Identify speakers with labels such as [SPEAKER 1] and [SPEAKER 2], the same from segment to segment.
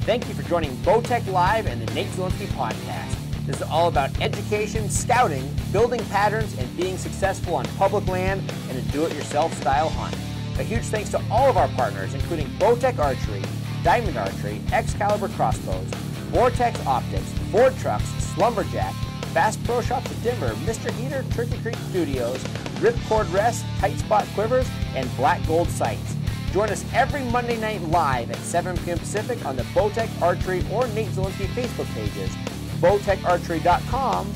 [SPEAKER 1] Thank you for joining Bowtech Live and the Nate Zielinski Podcast. This is all about education, scouting, building patterns, and being successful on public land and a do-it-yourself style hunt. A huge thanks to all of our partners, including Bowtech Archery, Diamond Archery, Excalibur Crossbows, Vortex Optics, Ford Trucks, Slumberjack, Bass Pro Shops of Denver, Mr. Heater, Turkey Creek Studios, Ripcord Rest, Tight Spot Quivers, and Black Gold Sights. Join us every Monday night live at 7 p.m. Pacific on the Bowtech Archery or Nate Zielinski Facebook pages, bowtecharchery.com,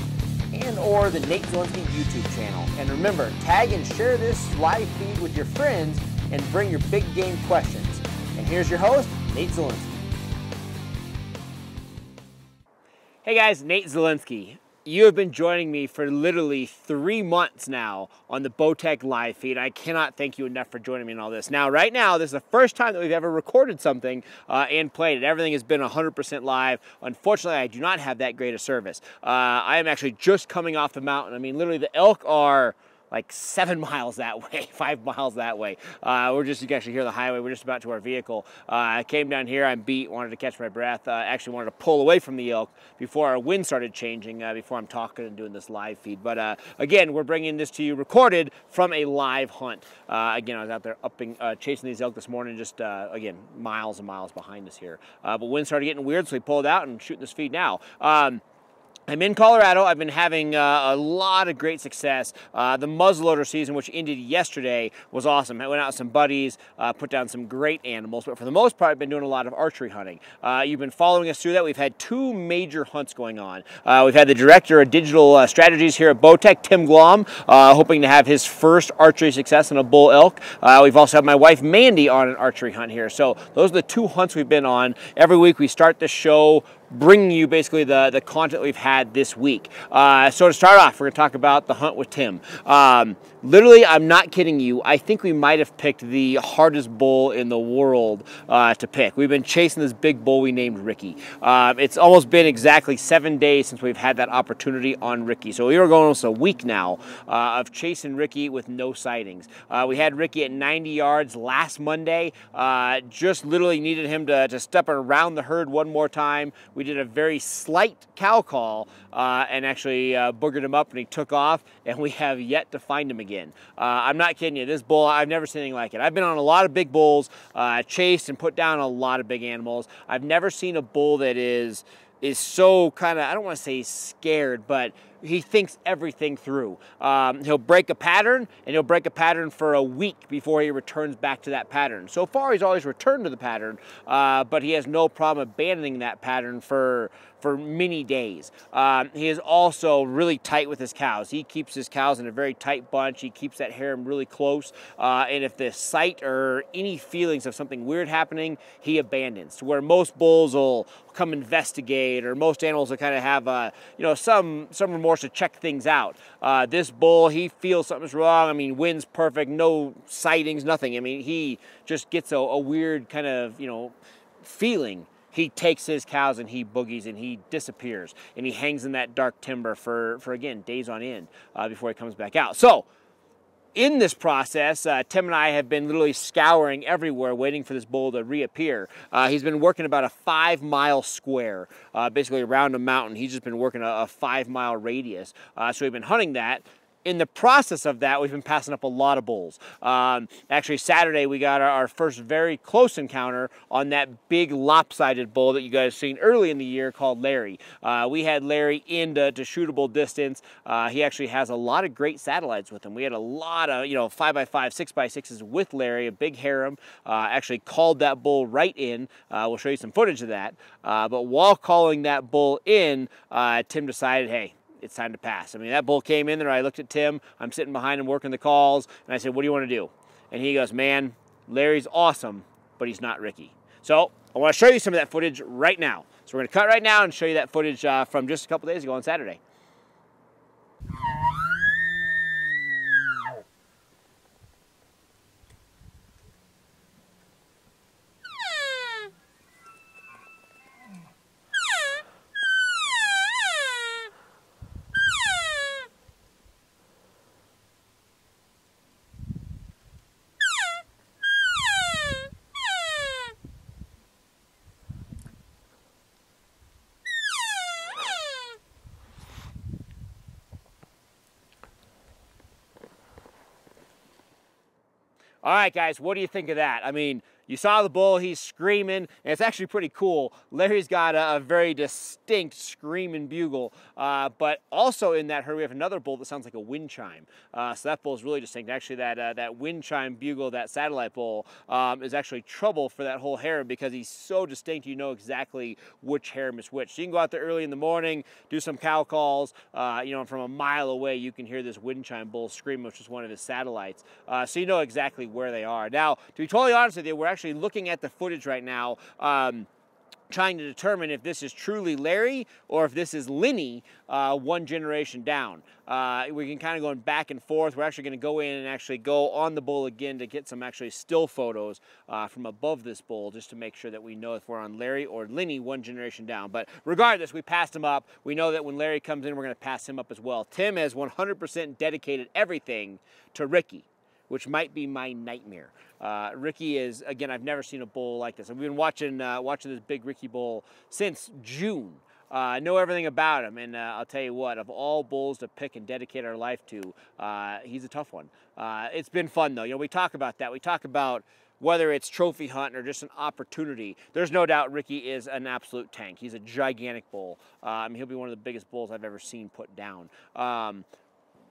[SPEAKER 1] and or the Nate Zielinski YouTube channel. And remember, tag and share this live feed with your friends and bring your big game questions. And here's your host, Nate Zielinski. Hey guys, Nate Zielinski. You have been joining me for literally 3 months now on the Bowtech live feed. I cannot thank you enough for joining me in all this. Now, right now, this is the first time that we've ever recorded something and played it. Everything has been 100% live. Unfortunately, I do not have that great a service. I am actually just coming off the mountain. I mean, literally, the elk are like 7 miles that way, 5 miles that way. You can actually hear the highway. We're just about to our vehicle. I came down here, I'm beat, wanted to catch my breath. Actually wanted to pull away from the elk before our wind started changing, before I'm talking and doing this live feed. But again, we're bringing this to you recorded from a live hunt. Again, I was out there chasing these elk this morning, just again, miles and miles behind us here. But wind started getting weird, so we pulled out and shooting this feed now. I'm in Colorado. I've been having a lot of great success. The muzzleloader season, which ended yesterday, was awesome. I went out with some buddies, put down some great animals, but for the most part, I've been doing a lot of archery hunting. You've been following us through that. We've had 2 major hunts going on. We've had the director of digital strategies here at Bowtech, Tim Glom, hoping to have his first archery success in a bull elk. We've also had my wife, Mandy, on an archery hunt here. So those are the 2 hunts we've been on. Every week we start the show bringing you basically the content we've had this week. So to start off, we're going to talk about the hunt with Tim. Literally, I'm not kidding you. I think we might have picked the hardest bull in the world to pick. We've been chasing this big bull we named Ricky. It's almost been exactly 7 days since we've had that opportunity on Ricky. So we were going almost a week now of chasing Ricky with no sightings. We had Ricky at 90 yards last Monday. Just literally needed him to step around the herd one more time. We did a very slight cow call and actually boogered him up, and he took off, and we have yet to find him again. I'm not kidding you. This bull, I've never seen anything like it. I've been on a lot of big bulls, chased and put down a lot of big animals. I've never seen a bull that is so kind of, I don't want to say scared, but he thinks everything through. He'll break a pattern, and he'll break a pattern for a week before he returns back to that pattern. So far, he's always returned to the pattern, but he has no problem abandoning that pattern for many days. He is also really tight with his cows. He keeps his cows in a very tight bunch. He keeps that harem really close, and if the sight or any feelings of something weird happening, he abandons. To where most bulls will come investigate, or most animals will kind of have some remorse to check things out. This bull, he feels something's wrong. I mean, wind's perfect, no sightings, nothing. I mean, he just gets a weird kind of, feeling. He takes his cows and he boogies and he disappears, and he hangs in that dark timber for again, days on end before he comes back out. So in this process, Tim and I have been literally scouring everywhere waiting for this bull to reappear. He's been working about a 5-mile square, basically around a mountain. He's just been working a 5-mile radius. So we've been hunting that. In the process of that, we've been passing up a lot of bulls. Actually, Saturday, we got our first very close encounter on that big lopsided bull that you guys seen early in the year called Larry. We had Larry into shootable distance. He actually has a lot of great satellites with him. We had a lot of 5x5, 6x6s with Larry, a big harem. Actually called that bull right in. We'll show you some footage of that. But while calling that bull in, Tim decided, hey, it's time to pass. I mean, that bull came in there. I looked at Tim. I'm sitting behind him working the calls, and I said, what do you want to do? And he goes, man, Larry's awesome, but he's not Ricky. So I want to show you some of that footage right now. So we're going to cut right now and show you that footage from just a couple days ago on Saturday. All right, guys, what do you think of that? I mean, you saw the bull, he's screaming, and it's actually pretty cool. Larry's got a very distinct screaming bugle, but also in that herd, we have another bull that sounds like a wind chime. So that bull is really distinct. Actually, that wind chime bugle, that satellite bull, is actually trouble for that whole harem because he's so distinct, you know exactly which harem is which. So you can go out there early in the morning, do some cow calls, you know, from a mile away, you can hear this wind chime bull scream, which is one of his satellites. So you know exactly where they are. Now, to be totally honest with you, we're actually looking at the footage right now, trying to determine if this is truly Larry or if this is Linny, one generation down. We can kind of go back and forth. We're actually going to go in and actually go on the bull again to get some actually still photos from above this bull, just to make sure that we know if we're on Larry or Linny, one generation down. But regardless, we passed him up. We know that when Larry comes in, we're going to pass him up as well. Tim has 100% dedicated everything to Ricky, which might be my nightmare. Ricky is, again, I've never seen a bull like this. We've been watching this big Ricky bull since June. I know everything about him, and I'll tell you what, of all bulls to pick and dedicate our life to, he's a tough one. It's been fun, though. You know, we talk about that. We talk about whether it's trophy hunting or just an opportunity. There's no doubt Ricky is an absolute tank. He's a gigantic bull. He'll be one of the biggest bulls I've ever seen put down.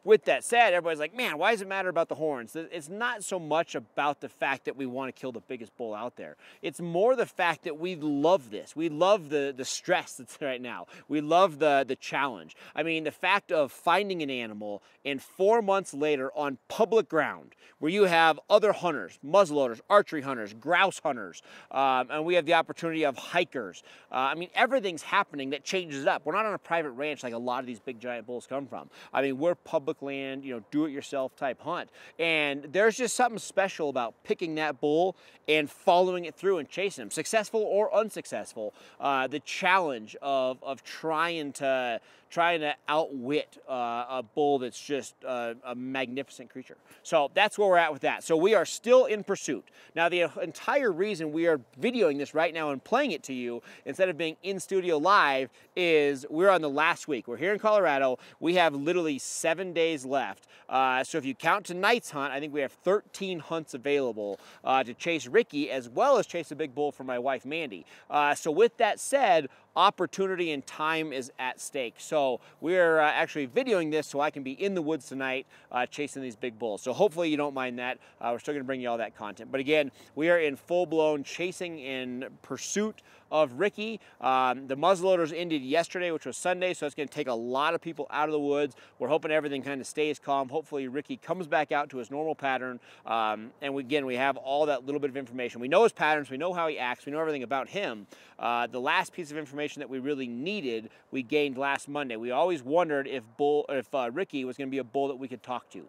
[SPEAKER 1] With that said, everybody's like, man, why does it matter about the horns? It's not so much about the fact that we want to kill the biggest bull out there. It's more the fact that we love this. We love the stress that's right now. We love the challenge. I mean, the fact of finding an animal and 4 months later on public ground where you have other hunters, muzzleloaders, archery hunters, grouse hunters, and we have the opportunity of hikers. I mean, everything's happening that changes it up. We're not on a private ranch like a lot of these big giant bulls come from. I mean, we're public land, you know, do-it-yourself type hunt. And there's just something special about picking that bull and following it through and chasing him, successful or unsuccessful. The challenge of trying to outwit a bull that's just a magnificent creature. So that's where we're at with that. So we are still in pursuit. Now, the entire reason we are videoing this right now and playing it to you instead of being in studio live is we're on the last week. We're here in Colorado. We have literally 7 days left. So if you count tonight's hunt, I think we have 13 hunts available to chase Ricky as well as chase a big bull for my wife, Mandy. So with that said, opportunity and time is at stake. So we're actually videoing this so I can be in the woods tonight chasing these big bulls. So hopefully you don't mind that. We're still going to bring you all that content. But again, we are in full-blown chasing in pursuit of Ricky. The muzzleloaders ended yesterday, which was Sunday, so it's going to take a lot of people out of the woods. We're hoping everything kind of stays calm. Hopefully Ricky comes back out to his normal pattern. And we have all that little bit of information. We know his patterns. We know how he acts. We know everything about him. The last piece of information that we really needed, we gained last Monday. We always wondered if Ricky was going to be a bull that we could talk to.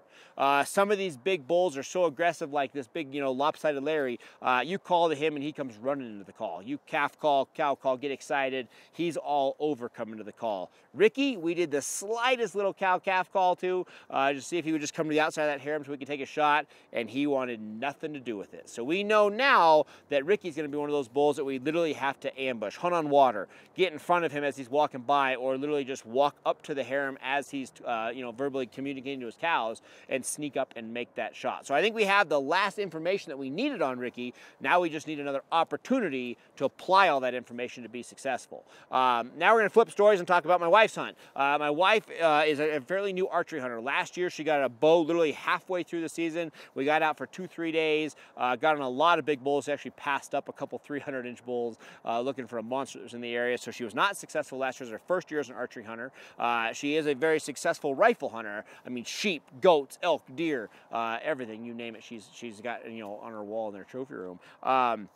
[SPEAKER 1] Some of these big bulls are so aggressive, like this big, you know, lopsided Larry. You call to him and he comes running into the call. You calf call, cow call, get excited. He's all over coming to the call. Ricky, we did the slightest little cow-calf call to, just see if he would just come to the outside of that harem so we could take a shot, and he wanted nothing to do with it. So we know now that Ricky's going to be one of those bulls that we literally have to ambush, hunt on water, get in front of him as he's walking by, or literally just walk up to the harem as he's, you know, verbally communicating to his cows and sneak up and make that shot. So I think we have the last information that we needed on Ricky. Now we just need another opportunity to apply all that information to be successful. Now we're going to flip stories and talk about my wife's hunt. My wife is a fairly new archery hunter. Last year she got a bow literally halfway through the season. We got out for 2-3 days, got on a lot of big bulls. She actually passed up a couple 300-inch bulls looking for a monster that was in the area. So she was not successful last year. It was her first year as an archery hunter. She is a very successful rifle hunter. I mean, sheep, goats, elk, deer, everything, you name it. She's got, you know, on her wall in her trophy room. I'm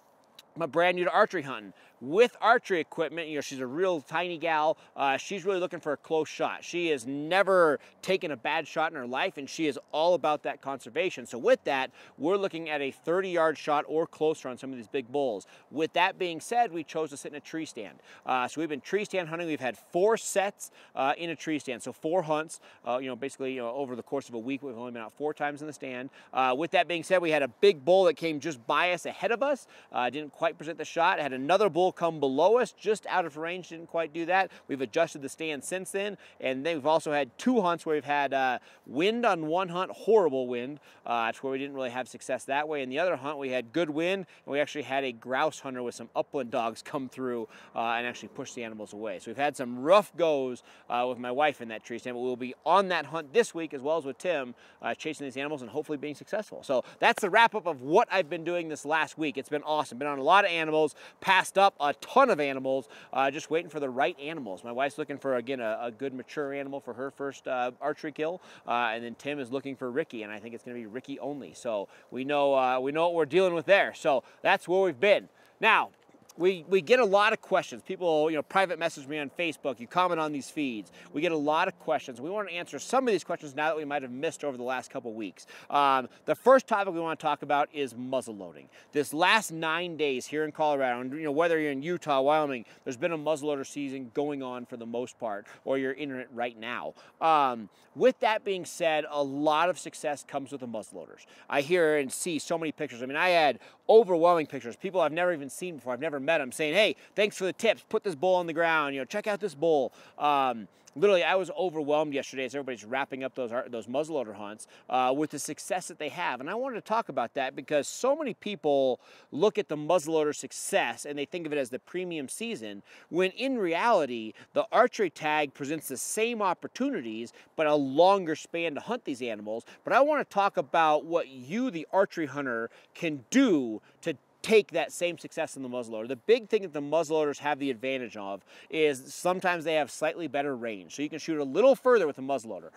[SPEAKER 1] brand new to archery hunting. With archery equipment, you know, she's a real tiny gal. She's really looking for a close shot. She has never taken a bad shot in her life, and she is all about that conservation. So with that, we're looking at a 30-yard shot or closer on some of these big bulls. With that being said, we chose to sit in a tree stand. So we've been tree stand hunting. We've had 4 sets in a tree stand, so 4 hunts. You know, basically, you know, over the course of a week, we've only been out 4 times in the stand. With that being said, we had a big bull that came just by us ahead of us. Didn't quite present the shot. Had another bull come below us, just out of range, didn't quite do that. We've adjusted the stand since then, and then we've also had 2 hunts where we've had wind on one hunt, horrible wind, that's where we didn't really have success that way. And the other hunt, we had good wind, and we actually had a grouse hunter with some upland dogs come through and actually push the animals away. So we've had some rough goes with my wife in that tree stand, but we'll be on that hunt this week as well as with Tim, chasing these animals and hopefully being successful. So that's the wrap up of what I've been doing this last week. It's been awesome. Been on a lot of animals, passed up a ton of animals, just waiting for the right animals. My wife's looking for, again, a good mature animal for her first archery kill, and then Tim is looking for Ricky, and I think it's going to be Ricky only. So we know what we're dealing with there. So that's where we've been. Now, we get a lot of questions. People, private message me on Facebook. You comment on these feeds. We get a lot of questions. We want to answer some of these questions now that we might have missed over the last couple weeks. The first topic we want to talk about is muzzle loading. This last 9 days here in Colorado, and whether you're in Utah, Wyoming, there's been a muzzleloader season going on for the most part, or you're in it right now. With that being said, a lot of success comes with the muzzleloaders. I hear and see so many pictures. I mean, I had overwhelming pictures. People I've never even seen before. I've never met them saying, hey, thanks for the tips. Put this bull on the ground. Check out this bull. Literally, I was overwhelmed yesterday as everybody's wrapping up those muzzleloader hunts with the success that they have. And I wanted to talk about that because so many people look at the muzzleloader success and they think of it as the premium season, when in reality, the archery tag presents the same opportunities, but a longer span to hunt these animals. But I want to talk about what you, the archery hunter, can do to take that same success in the muzzleloader. The big thing that the muzzleloaders have the advantage of is sometimes they have slightly better range. So you can shoot a little further with the muzzleloader.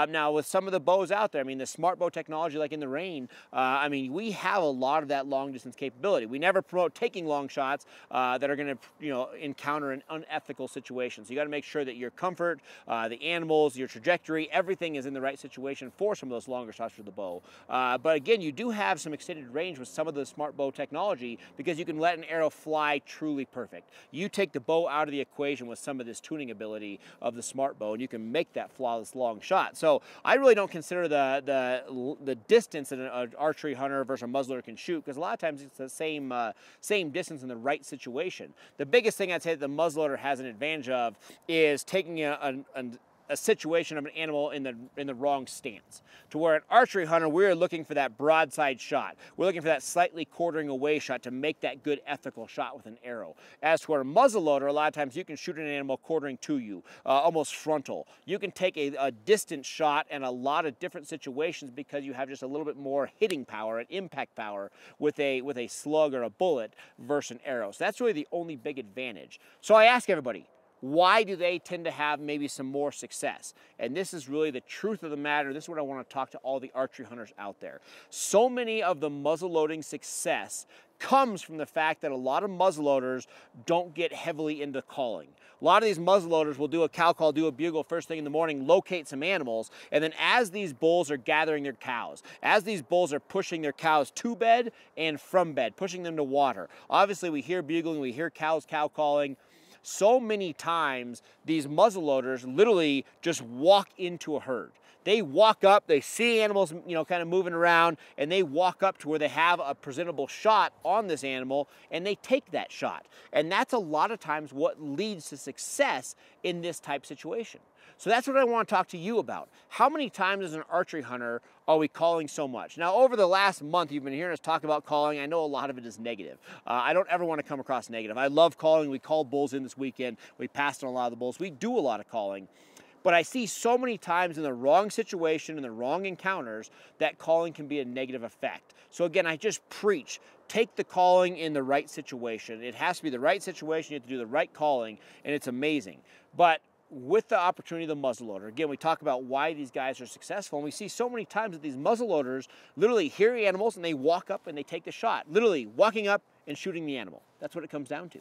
[SPEAKER 1] Now with some of the bows out there, I mean the smart bow technology like in the Reign, I mean we have a lot of that long distance capability. We never promote taking long shots that are going to encounter an unethical situation. So you got to make sure that your comfort, the animals, your trajectory, everything is in the right situation for some of those longer shots for the bow. But again, you do have some extended range with some of the smart bow technology, because you can let an arrow fly truly perfect. You take the bow out of the equation with some of this tuning ability of the smart bow, and you can make that flawless long shot. So I really don't consider the distance that an archery hunter versus a muzzleloader can shoot, because a lot of times it's the same distance in the right situation. The biggest thing I'd say that the muzzleloader has an advantage of is taking a situation of an animal in the wrong stance. To where an archery hunter, we're looking for that broadside shot. We're looking for that slightly quartering away shot to make that good ethical shot with an arrow. As for a muzzleloader, a lot of times you can shoot an animal quartering to you, almost frontal. You can take a distant shot in a lot of different situations because you have just a little bit more hitting power and impact power with a slug or a bullet versus an arrow. So that's really the only big advantage. So I ask everybody, why do they tend to have maybe some more success? And this is really the truth of the matter. This is what I want to talk to all the archery hunters out there. So many of the muzzleloading success comes from the fact that a lot of muzzleloaders don't get heavily into calling. A lot of these muzzleloaders will do a cow call, do a bugle first thing in the morning, locate some animals, and then as these bulls are gathering their cows, as these bulls are pushing their cows to bed and from bed, pushing them to water. Obviously, we hear bugling, we hear cow calling. So many times, these muzzleloaders literally just walk into a herd. They walk up, they see animals, kind of moving around, and they walk up to where they have a presentable shot on this animal, and they take that shot. And that's a lot of times what leads to success in this type situation. So that's what I want to talk to you about. How many times as an archery hunter are we calling so much? Now, over the last month, you've been hearing us talk about calling. I know a lot of it is negative. I don't ever want to come across negative. I love calling. We called bulls in this weekend. We passed on a lot of the bulls. We do a lot of calling. But I see so many times in the wrong situation, in the wrong encounters, that calling can be a negative effect. So again, I just preach, take the calling in the right situation. It has to be the right situation. You have to do the right calling, and it's amazing. But with the opportunity of the muzzleloader, again, we talk about why these guys are successful, and we see so many times that these muzzleloaders literally hear animals and they walk up and they take the shot. Literally walking up and shooting the animal. That's what it comes down to.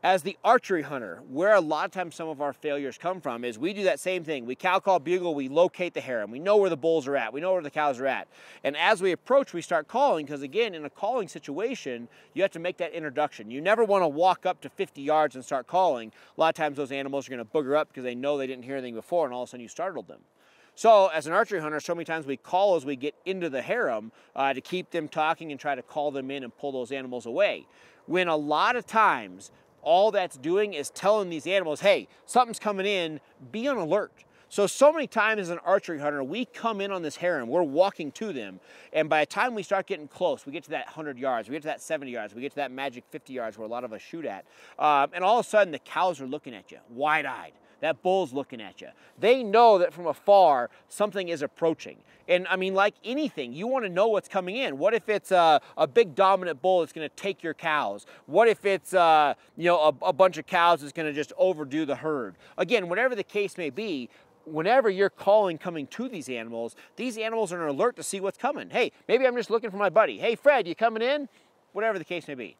[SPEAKER 1] As the archery hunter, where a lot of times some of our failures come from is we do that same thing. We cow call, bugle, we locate the harem. We know where the bulls are at. We know where the cows are at. And as we approach, we start calling, because again, in a calling situation, you have to make that introduction. You never want to walk up to 50 yards and start calling. A lot of times those animals are going to booger up because they know they didn't hear anything before, and all of a sudden you startled them. So as an archery hunter, so many times we call as we get into the harem to keep them talking and try to call them in and pull those animals away. When a lot of times, all that's doing is telling these animals, hey, something's coming in, be on alert. So many times as an archery hunter, we come in on this harem, we're walking to them, and by the time we start getting close, we get to that 100 yards, we get to that 70 yards, we get to that magic 50 yards where a lot of us shoot at, and all of a sudden the cows are looking at you, wide-eyed. That bull's looking at you. They know that from afar, something is approaching. And I mean, like anything, you want to know what's coming in. What if it's a big dominant bull that's going to take your cows? What if it's a bunch of cows that's going to just overdo the herd? Again, whatever the case may be, whenever you're coming to these animals are on alert to see what's coming. Hey, maybe I'm just looking for my buddy. Hey, Fred, you coming in? Whatever the case may be.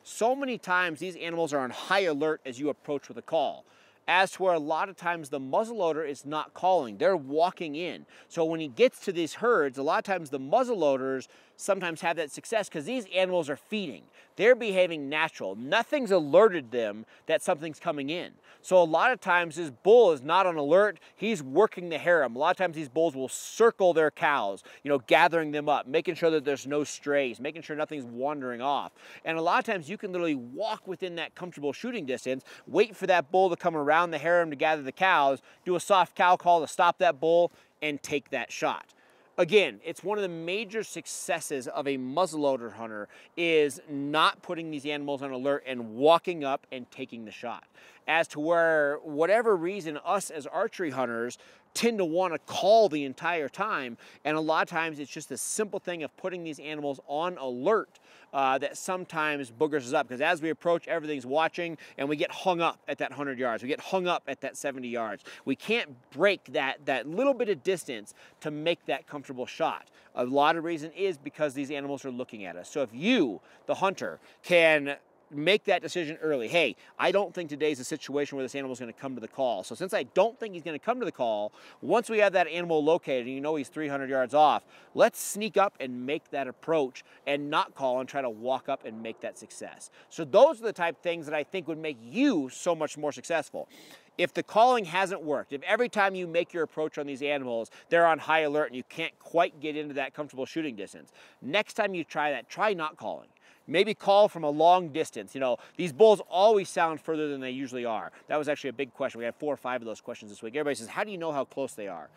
[SPEAKER 1] So many times these animals are on high alert as you approach with a call. As to where a lot of times the muzzleloader is not calling, they're walking in. So when he gets to these herds, a lot of times the muzzleloaders sometimes have that success because these animals are feeding. They're behaving natural. Nothing's alerted them that something's coming in. So a lot of times this bull is not on alert, he's working the harem. A lot of times these bulls will circle their cows, gathering them up, making sure that there's no strays, making sure nothing's wandering off. And a lot of times you can literally walk within that comfortable shooting distance, wait for that bull to come around the harem to gather the cows, do a soft cow call to stop that bull, and take that shot. Again, it's one of the major successes of a muzzleloader hunter is not putting these animals on alert and walking up and taking the shot. As to where, whatever reason, us as archery hunters tend to want to call the entire time, and a lot of times it's just a simple thing of putting these animals on alert that sometimes boogers us up, because as we approach, everything's watching, and we get hung up at that 100 yards, we get hung up at that 70 yards. We can't break that little bit of distance to make that comfortable shot. A lot of reason is because these animals are looking at us. So if you, the hunter, can make that decision early. Hey, I don't think today's a situation where this animal is going to come to the call. So since I don't think he's going to come to the call, once we have that animal located and you know he's 300 yards off, let's sneak up and make that approach and not call and try to walk up and make that success. So those are the type of things that I think would make you so much more successful. If the calling hasn't worked, if every time you make your approach on these animals, they're on high alert and you can't quite get into that comfortable shooting distance, next time you try that, try not calling. Maybe call from a long distance. These bulls always sound further than they usually are. That was actually a big question. We had 4 or 5 of those questions this week. Everybody says, how do you know how close they are?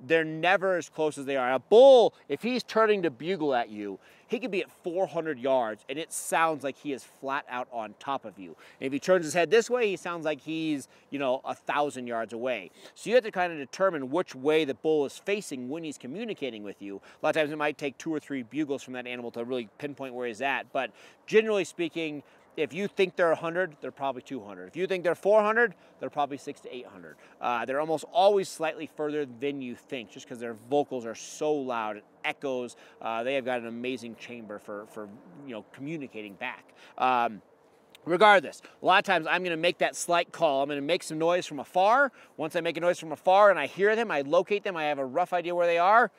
[SPEAKER 1] They're never as close as they are. A bull, if he's turning to bugle at you, he could be at 400 yards and it sounds like he is flat out on top of you. And if he turns his head this way, he sounds like he's, 1,000 yards away. So you have to kind of determine which way the bull is facing when he's communicating with you. A lot of times it might take 2 or 3 bugles from that animal to really pinpoint where he's at. But generally speaking, if you think they're 100, they're probably 200. If you think they're 400, they're probably 600 to 800. They're almost always slightly further than you think, just because their vocals are so loud. It echoes. They have got an amazing chamber for communicating back. Regardless, a lot of times I'm going to make that slight call. I'm going to make some noise from afar. Once I make a noise from afar and I hear them, I locate them, I have a rough idea where they are,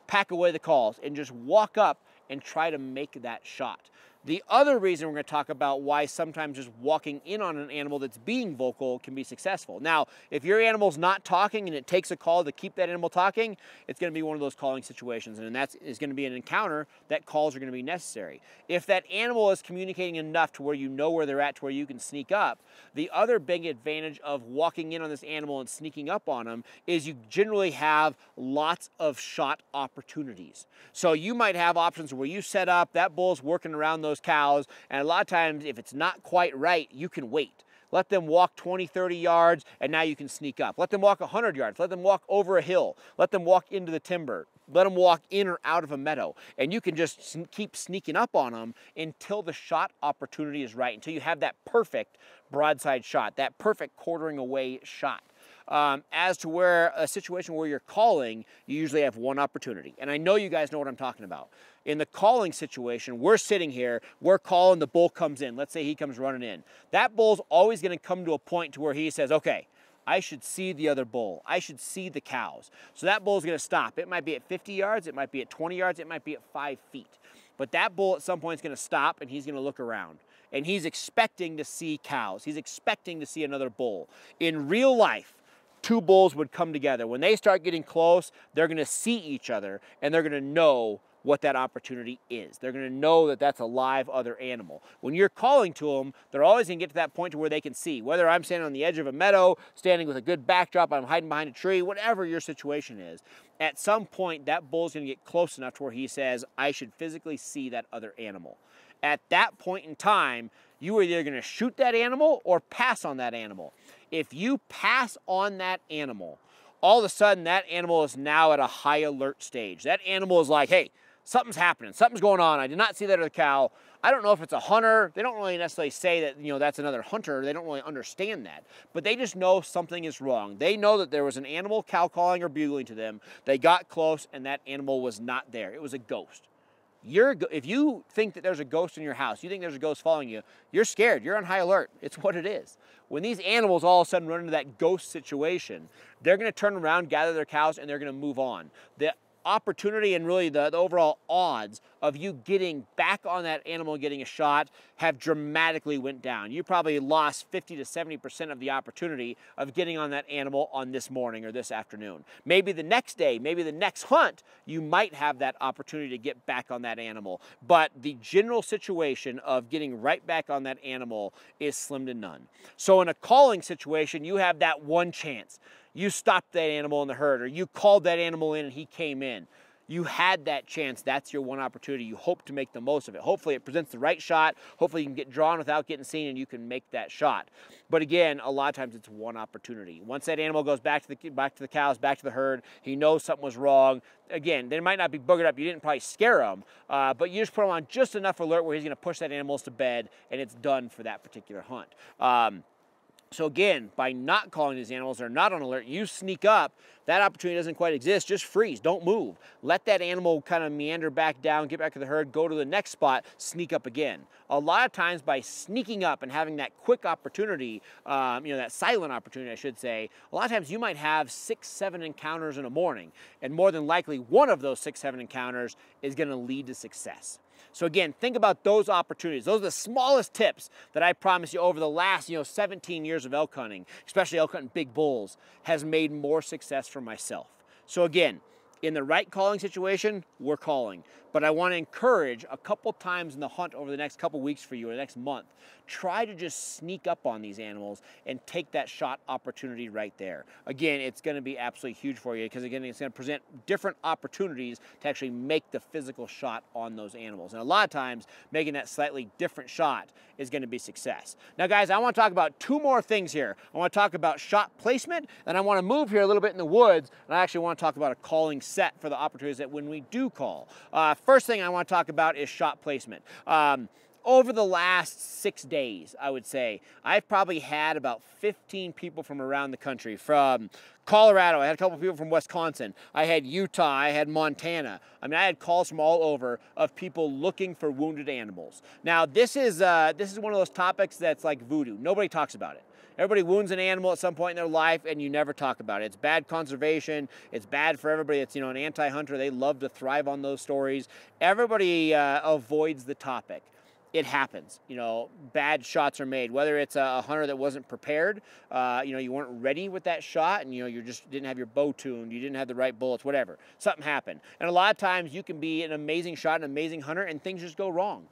[SPEAKER 1] pack away the calls and just walk up and try to make that shot. The other reason we're going to talk about why sometimes just walking in on an animal that's being vocal can be successful. Now, if your animal's not talking and it takes a call to keep that animal talking, it's going to be one of those calling situations, and that is going to be an encounter that calls are going to be necessary. If that animal is communicating enough to where you know where they're at, to where you can sneak up, the other big advantage of walking in on this animal and sneaking up on them is you generally have lots of shot opportunities. So you might have options where you set up, that bull's working around those cows, and a lot of times if it's not quite right, you can wait. Let them walk 20, 30 yards, and now you can sneak up. Let them walk 100 yards. Let them walk over a hill. Let them walk into the timber. Let them walk in or out of a meadow. And you can just keep sneaking up on them until the shot opportunity is right, until you have that perfect broadside shot, that perfect quartering away shot. As to where a situation where you're calling, you usually have one opportunity. And I know you guys know what I'm talking about. In the calling situation, we're sitting here, we're calling, the bull comes in. Let's say he comes running in. That bull's always going to come to a point to where he says, okay, I should see the other bull. I should see the cows. So that bull's going to stop. It might be at 50 yards, it might be at 20 yards, it might be at 5 feet. But that bull at some point is going to stop and he's going to look around. And he's expecting to see cows. He's expecting to see another bull. In real life, two bulls would come together. When they start getting close, they're going to see each other, and they're going to know what that opportunity is. They're going to know that that's a live other animal. When you're calling to them, they're always going to get to that point to where they can see. Whether I'm standing on the edge of a meadow, standing with a good backdrop, I'm hiding behind a tree, whatever your situation is, at some point that bull's going to get close enough to where he says, I should physically see that other animal. At that point in time, you are either going to shoot that animal or pass on that animal. If you pass on that animal, all of a sudden that animal is now at a high alert stage. That animal is like, hey, something's happening, something's going on. I did not see that other cow. I don't know if it's a hunter. They don't really necessarily say that, that's another hunter. They don't really understand that. But they just know something is wrong. They know that there was an animal cow calling or bugling to them. They got close and that animal was not there. It was a ghost. If you think that there's a ghost in your house, you think there's a ghost following you, you're scared. You're on high alert. It's what it is. When these animals all of a sudden run into that ghost situation, they're going to turn around, gather their cows, and they're going to move on. The opportunity and really the overall odds of you getting back on that animal and getting a shot have dramatically went down. You probably lost 50 to 70% of the opportunity of getting on that animal on this morning or this afternoon. Maybe the next day, maybe the next hunt, you might have that opportunity to get back on that animal. But the general situation of getting right back on that animal is slim to none. So in a calling situation, you have that one chance. You stopped that animal in the herd, or you called that animal in and he came in. You had that chance. That's your one opportunity. You hope to make the most of it. Hopefully it presents the right shot. Hopefully you can get drawn without getting seen and you can make that shot. But again, a lot of times it's one opportunity. Once that animal goes back to the cows, back to the herd, he knows something was wrong. Again, they might not be boogered up. You didn't probably scare him, but you just put him on just enough alert where he's going to push that animal to bed and it's done for that particular hunt. So again, by not calling these animals, they're not on alert, you sneak up, that opportunity doesn't quite exist, just freeze, don't move. Let that animal kind of meander back down, get back to the herd, go to the next spot, sneak up again. A lot of times by sneaking up and having that quick opportunity, that silent opportunity I should say, a lot of times you might have 6, 7 encounters in a morning, and more than likely one of those 6, 7 encounters is going to lead to success. So again, think about those opportunities. Those are the smallest tips that I promise you over the last 17 years of elk hunting, especially elk hunting big bulls, has made more success for myself. So again, in the right calling situation, we're calling. But I want to encourage a couple times in the hunt over the next couple weeks for you, or the next month, try to just sneak up on these animals and take that shot opportunity right there. Again, it's going to be absolutely huge for you because again, it's going to present different opportunities to actually make the physical shot on those animals. And a lot of times, making that slightly different shot is going to be success. Now guys, I want to talk about 2 more things here. I want to talk about shot placement, and I want to move here a little bit in the woods, and I actually want to talk about a calling set for the opportunities that when we do call. First thing I want to talk about is shot placement. Over the last 6 days, I would say, I've probably had about 15 people from around the country. From Colorado, I had a couple people from Wisconsin. I had Utah, I had Montana. I mean, I had calls from all over of people looking for wounded animals. Now, this is one of those topics that's like voodoo. Nobody talks about it. Everybody wounds an animal at some point in their life and you never talk about it. It's bad conservation. It's bad for everybody that's, an anti-hunter. They love to thrive on those stories. Everybody avoids the topic. It happens, bad shots are made, whether it's a hunter that wasn't prepared, you weren't ready with that shot and, you just didn't have your bow tuned, you didn't have the right bullets, whatever, something happened. And a lot of times you can be an amazing shot, an amazing hunter, and things just go wrong.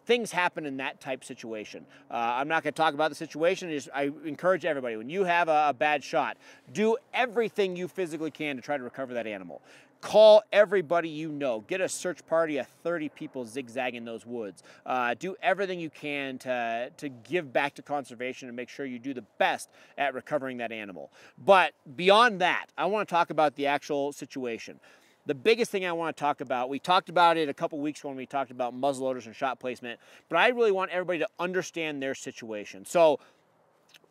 [SPEAKER 1] Things happen in that type situation. I'm not going to talk about the situation. I encourage everybody, when you have a bad shot, do everything you physically can to try to recover that animal. Call everybody you know. Get a search party of 30 people zigzagging those woods. Do everything you can to give back to conservation and make sure you do the best at recovering that animal. But beyond that, I want to talk about the actual situation. The biggest thing I want to talk about, we talked about it a couple weeks ago when we talked about muzzleloaders and shot placement, but I really want everybody to understand their situation. So,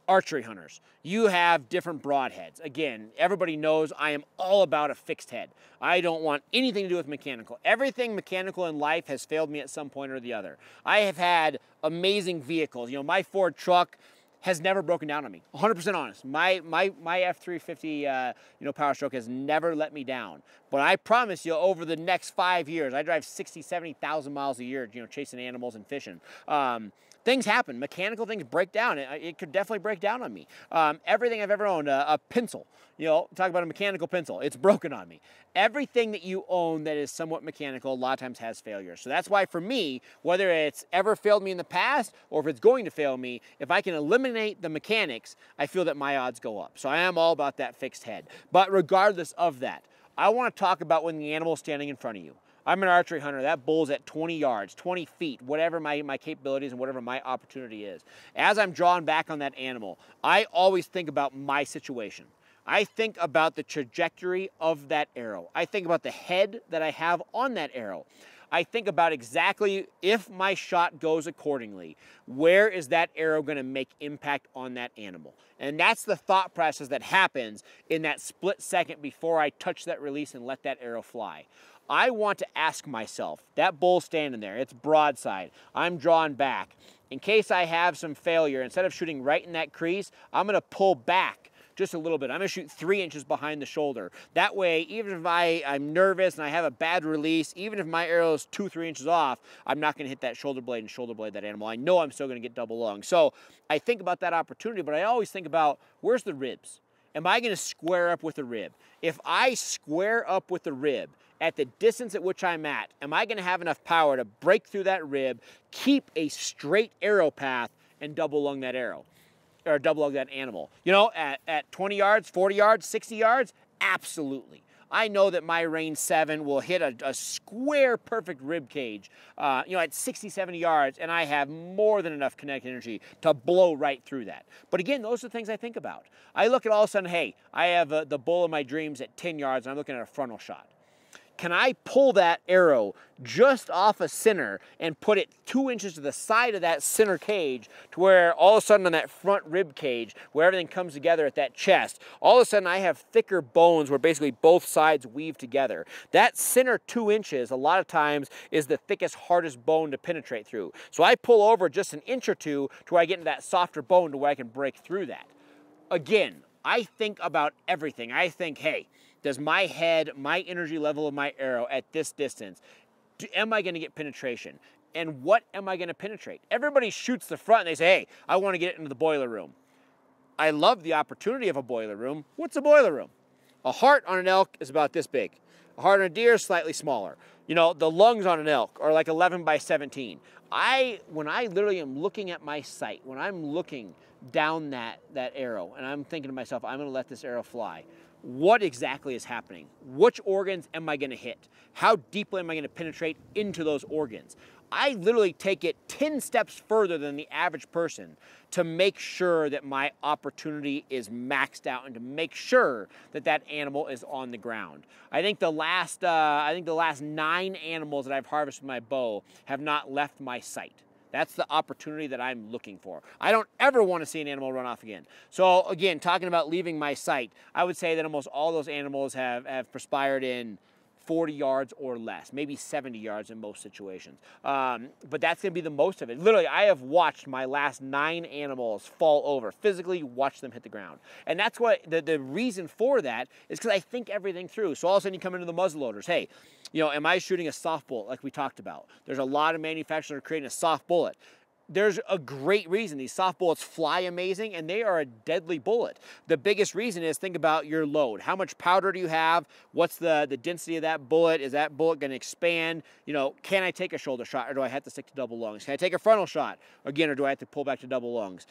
[SPEAKER 1] archery hunters, you have different broadheads. Again, everybody knows I am all about a fixed head. I don't want anything to do with mechanical. Everything mechanical in life has failed me at some point or the other. I have had amazing vehicles. My Ford truck has never broken down on me. 100% honest. My F350 Power Stroke has never let me down. But I promise you, over the next 5 years, I drive 60, 70,000 miles a year, chasing animals and fishing. Things happen. Mechanical things break down. It could definitely break down on me. Everything I've ever owned, a pencil, talk about a mechanical pencil, it's broken on me. Everything that you own that is somewhat mechanical a lot of times has failures. So that's why for me, whether it's ever failed me in the past or if it's going to fail me, if I can eliminate the mechanics, I feel that my odds go up. So I am all about that fixed head. But regardless of that, I want to talk about when the animal is standing in front of you. I'm an archery hunter. That bull's at 20 yards, 20 feet, whatever my capabilities and whatever my opportunity is. As I'm drawing back on that animal, I always think about my situation. I think about the trajectory of that arrow. I think about the head that I have on that arrow. I think about exactly if my shot goes accordingly, where is that arrow going to make impact on that animal? And that's the thought process that happens in that split second before I touch that release and let that arrow fly. I want to ask myself, that bull's standing there, it's broadside, I'm drawing back. In case I have some failure, instead of shooting right in that crease, I'm going to pull back just a little bit. I'm going to shoot 3 inches behind the shoulder. That way, even if I'm nervous and I have a bad release, even if my arrow is 2-3 inches off, I'm not going to hit that shoulder blade and shoulder blade that animal. I know I'm still going to get double lung. So I think about that opportunity, but I always think about, where's the ribs? Am I going to square up with the rib? If I square up with the rib at the distance at which I'm at, am I going to have enough power to break through that rib, keep a straight arrow path, and double lung that arrow? Or double lung that animal. At 20 yards, 40 yards, 60 yards, absolutely. I know that my range 7 will hit a square perfect rib cage, at 60, 70 yards, and I have more than enough kinetic energy to blow right through that. But again, those are the things I think about. I look at all of a sudden, hey, I have the bull of my dreams at 10 yards, and I'm looking at a frontal shot. Can I pull that arrow just off a center and put it 2 inches to the side of that center cage to where all of a sudden on that front rib cage, where everything comes together at that chest, all of a sudden I have thicker bones where basically both sides weave together. That center 2 inches a lot of times is the thickest, hardest bone to penetrate through. So I pull over just an inch or two to where I get into that softer bone to where I can break through that. Again, I think about everything. I think, hey, does my head, my energy level of my arrow at this distance, am I going to get penetration? And what am I going to penetrate? Everybody shoots the front and they say, hey, I want to get it into the boiler room. I love the opportunity of a boiler room. What's a boiler room? A heart on an elk is about this big. A heart on a deer is slightly smaller. The lungs on an elk are like 11 by 17. When I literally am looking at my sight, when I'm looking down that arrow and I'm thinking to myself, I'm going to let this arrow fly, what exactly is happening? Which organs am I going to hit? How deeply am I going to penetrate into those organs? I literally take it 10 steps further than the average person to make sure that my opportunity is maxed out and to make sure that that animal is on the ground. I think the last 9 animals that I've harvested with my bow have not left my sight. That's the opportunity that I'm looking for. I don't ever want to see an animal run off again. So again, talking about leaving my sight, I would say that almost all those animals have perspired in 40 yards or less, maybe 70 yards in most situations. But that's going to be the most of it. Literally, I have watched my last 9 animals fall over, physically watch them hit the ground. And that's what the reason for that is because I think everything through. So all of a sudden you come into the muzzleloaders. Hey, am I shooting a soft bullet like we talked about? There's a lot of manufacturers creating a soft bullet. There's a great reason. These soft bullets fly amazing and they are a deadly bullet. The biggest reason is think about your load. How much powder do you have? What's the density of that bullet? Is that bullet going to expand? Can I take a shoulder shot or do I have to stick to double lungs? Can I take a frontal shot again or do I have to pull back to double lungs?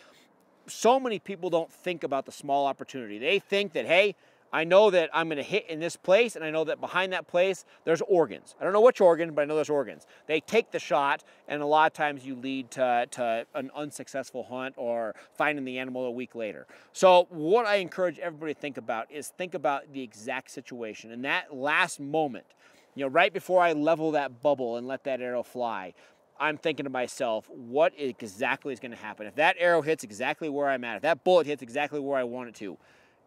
[SPEAKER 1] So many people don't think about the small opportunity. They think that, hey, I know that I'm going to hit in this place, and I know that behind that place, there's organs. I don't know which organ, but I know there's organs. They take the shot, and a lot of times you lead to an unsuccessful hunt or finding the animal a week later. So what I encourage everybody to think about is think about the exact situation. And that last moment, right before I level that bubble and let that arrow fly, I'm thinking to myself, what exactly is going to happen? If that arrow hits exactly where I'm at, if that bullet hits exactly where I want it to,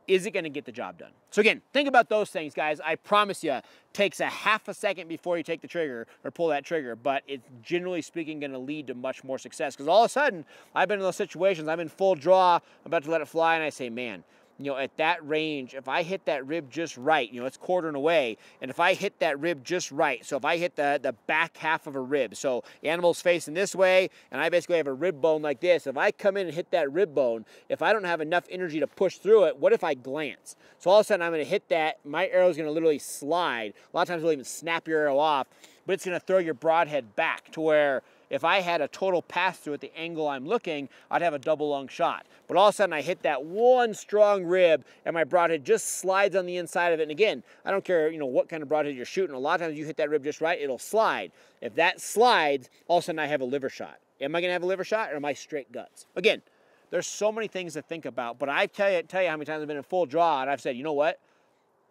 [SPEAKER 1] is it going to get the job done? So again, think about those things, guys. I promise you, it takes a half a second before you take the trigger or pull that trigger, but it's generally speaking going to lead to much more success. Because all of a sudden, I've been in those situations, I'm in full draw, I'm about to let it fly, and I say, man, you know, at that range, if I hit that rib just right, you know, it's quartering away, and if I hit that rib just right, so if I hit the back half of a rib, so animal's facing this way, and I basically have a rib bone like this, if I come in and hit that rib bone, if I don't have enough energy to push through it, what if I glance? So all of a sudden, I'm going to hit that, my arrow's going to literally slide. A lot of times, it'll even snap your arrow off, but it's going to throw your broadhead back to where if I had a total pass-through at the angle I'm looking, I'd have a double lung shot. But all of a sudden, I hit that one strong rib, and my broadhead just slides on the inside of it. And again, I don't care, you know, what kind of broadhead you're shooting. A lot of times, you hit that rib just right, it'll slide. If that slides, all of a sudden, I have a liver shot. Am I going to have a liver shot, or am I straight guts? Again, there's so many things to think about. But I tell you how many times I've been in full draw, and I've said, you know what?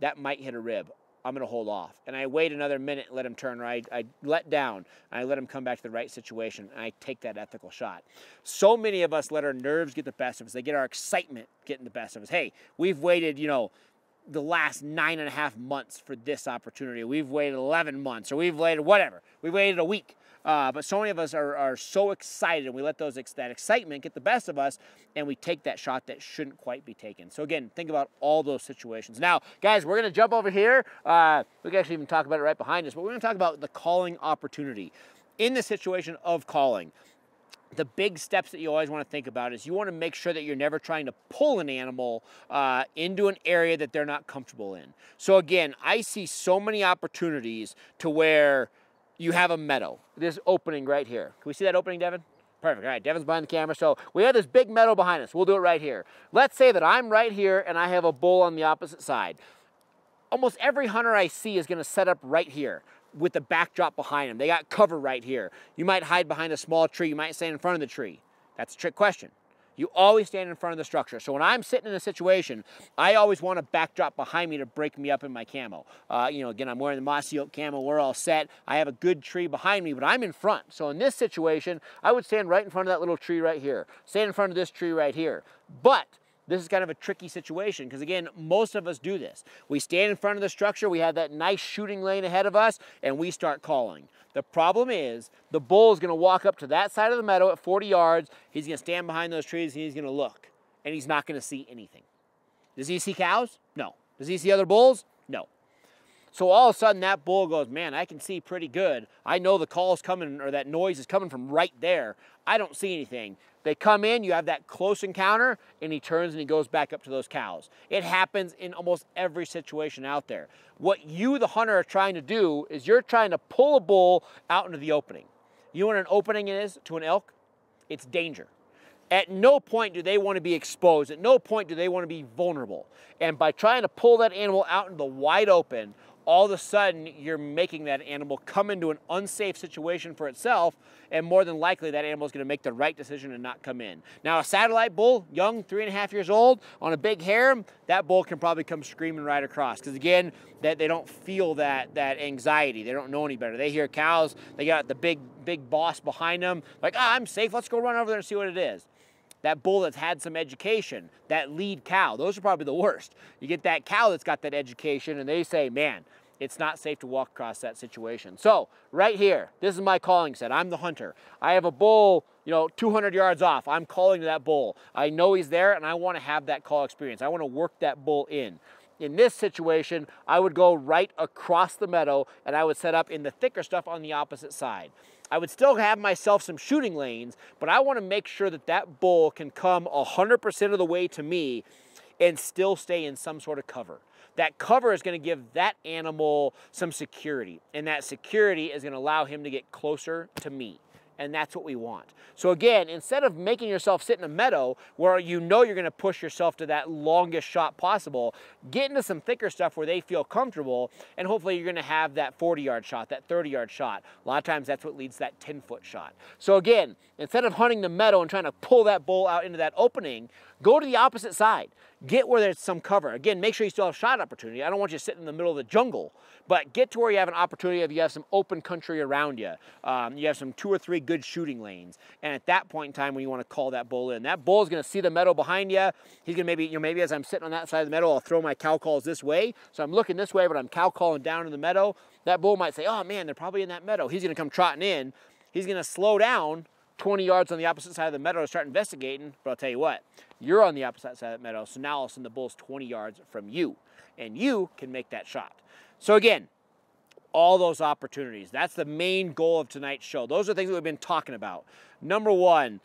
[SPEAKER 1] That might hit a rib. I'm going to hold off. And I wait another minute and let him turn, or I let down, and I let him come back to the right situation, and I take that ethical shot. So many of us let our nerves get the best of us. They get our excitement getting the best of us. Hey, we've waited, you know, the last 9.5 months for this opportunity. We've waited 11 months, or we've waited whatever. We waited a week. But so many of us are so excited, and we let that excitement get the best of us, and we take that shot that shouldn't quite be taken. So again, think about all those situations. Now, guys, we're going to jump over here. We can actually even talk about it right behind us, but we're going to talk about the calling opportunity. In the situation of calling, the big steps that you always want to think about is you want to make sure that you're never trying to pull an animal into an area that they're not comfortable in. So again, I see so many opportunities to where you have a meadow, this opening right here. Can we see that opening, Devin? Perfect. All right, Devin's behind the camera. So we have this big meadow behind us. We'll do it right here. Let's say that I'm right here and I have a bull on the opposite side. Almost every hunter I see is going to set up right here with the backdrop behind them. They got cover right here. You might hide behind a small tree. You might stand in front of the tree. That's a trick question. You always stand in front of the structure. So when I'm sitting in a situation, I always want a backdrop behind me to break me up in my camo. You know, again, I'm wearing the mossy oak camo. We're all set. I have a good tree behind me, but I'm in front. So in this situation, I would stand right in front of that little tree right here. Stand in front of this tree right here. But this is kind of a tricky situation because, again, most of us do this. We stand in front of the structure, we have that nice shooting lane ahead of us, and we start calling. The problem is the bull is going to walk up to that side of the meadow at 40 yards. He's going to stand behind those trees, and he's going to look, and he's not going to see anything. Does he see cows? No. Does he see other bulls? No. So all of a sudden that bull goes, man, I can see pretty good. I know the call's coming, or that noise is coming from right there. I don't see anything. They come in, you have that close encounter, and he turns and he goes back up to those cows. It happens in almost every situation out there. What you, the hunter, are trying to do is you're trying to pull a bull out into the opening. You know what an opening is to an elk? It's danger. At no point do they want to be exposed. At no point do they want to be vulnerable. And by trying to pull that animal out into the wide open, all of a sudden you're making that animal come into an unsafe situation for itself, and more than likely that animal is going to make the right decision and not come in. Now a satellite bull, young, 3.5 years old, on a big harem, that bull can probably come screaming right across, because again, that they don't feel that anxiety. They don't know any better. They hear cows, they got the big boss behind them, like, I'm safe, let's go run over there and see what it is. That bull that's had some education, that lead cow, those are probably the worst. You get that cow that's got that education and they say, man, it's not safe to walk across that situation. So right here, this is my calling set. I'm the hunter. I have a bull, 200 yards off. I'm calling to that bull. I know he's there and I want to have that call experience. I want to work that bull in. In this situation, I would go right across the meadow and I would set up in the thicker stuff on the opposite side. I would still have myself some shooting lanes, but I want to make sure that that bull can come 100% of the way to me and still stay in some sort of cover. That cover is going to give that animal some security, and that security is going to allow him to get closer to me. And that's what we want. So again, instead of making yourself sit in a meadow where you know you're going to push yourself to that longest shot possible, get into some thicker stuff where they feel comfortable, and hopefully you're going to have that 40-yard shot, that 30-yard shot. A lot of times that's what leads to that 10-foot shot. So again, instead of hunting the meadow and trying to pull that bull out into that opening, go to the opposite side. get where there's some cover. Again, make sure you still have shot opportunity. I don't want you sitting in the middle of the jungle, but get to where you have an opportunity if you have some open country around you. You have some 2 or 3 good shooting lanes. And at that point in time when you want to call that bull in, that bull is going to see the meadow behind you. He's going to maybe, maybe as I'm sitting on that side of the meadow, I'll throw my cow calls this way. So I'm looking this way, but I'm cow calling down in the meadow. That bull might say, oh man, they're probably in that meadow. He's going to come trotting in. He's going to slow down 20 yards on the opposite side of the meadow to start investigating. But I'll tell you what, you're on the opposite side of the meadow, so now all of a sudden the bull's 20 yards from you, and you can make that shot. So again, all those opportunities. That's the main goal of tonight's show. Those are things that we've been talking about. Number one,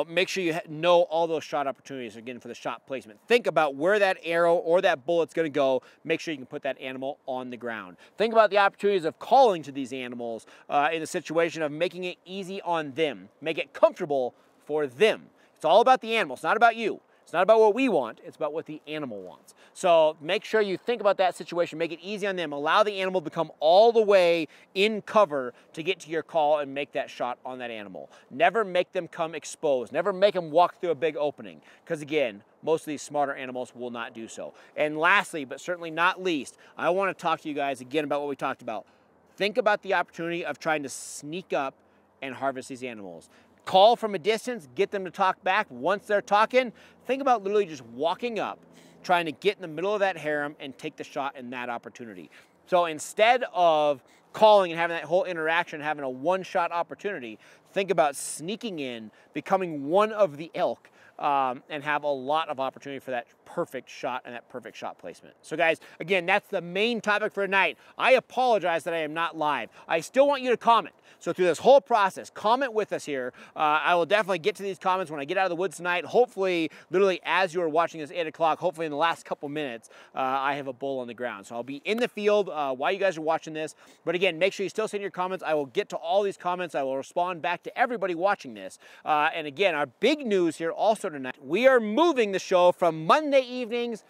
[SPEAKER 1] make sure you know all those shot opportunities, again, for the shot placement. Think about where that arrow or that bullet's going to go. Make sure you can put that animal on the ground. Think about the opportunities of calling to these animals in the situation of making it easy on them. Make it comfortable for them. It's all about the animal. It's not about you. It's not about what we want. It's about what the animal wants. So make sure you think about that situation. Make it easy on them. Allow the animal to come all the way in cover to get to your call and make that shot on that animal. Never make them come exposed. Never make them walk through a big opening. Because again, most of these smarter animals will not do so. And lastly, but certainly not least, I want to talk to you guys again about what we talked about. Think about the opportunity of trying to sneak up and harvest these animals. Call from a distance, get them to talk back. Once they're talking, think about literally just walking up, trying to get in the middle of that harem and take the shot in that opportunity. So instead of calling and having that whole interaction, having a one-shot opportunity, think about sneaking in, becoming one of the elk, and have a lot of opportunity for that perfect shot and that perfect shot placement. So guys, again, that's the main topic for tonight. I apologize that I am not live. I still want you to comment. So through this whole process, comment with us here. I will definitely get to these comments when I get out of the woods tonight. Hopefully, literally as you are watching this 8 o'clock, hopefully in the last couple minutes, I have a bull on the ground. So I'll be in the field while you guys are watching this. But again, make sure you still send your comments. I will get to all these comments. I will respond back to everybody watching this. And again, our big news here also tonight, we are moving the show from Monday evenings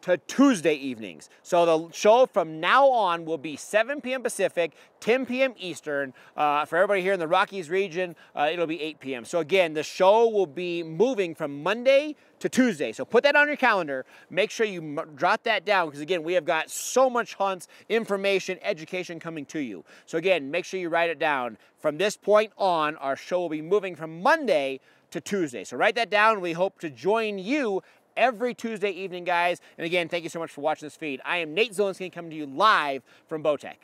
[SPEAKER 1] to Tuesday evenings. So the show from now on will be 7 p.m. Pacific, 10 p.m. Eastern. For everybody here in the Rockies region, it'll be 8 p.m. So again, the show will be moving from Monday to Tuesday. So put that on your calendar. Make sure you jot that down because again, we have got so much hunts, information, education coming to you. So again, make sure you write it down. From this point on, our show will be moving from Monday to Tuesday. So write that down. We hope to join you every Tuesday evening, guys. And again, thank you so much for watching this feed. I am Nate Zielinski coming to you live from Bowtech.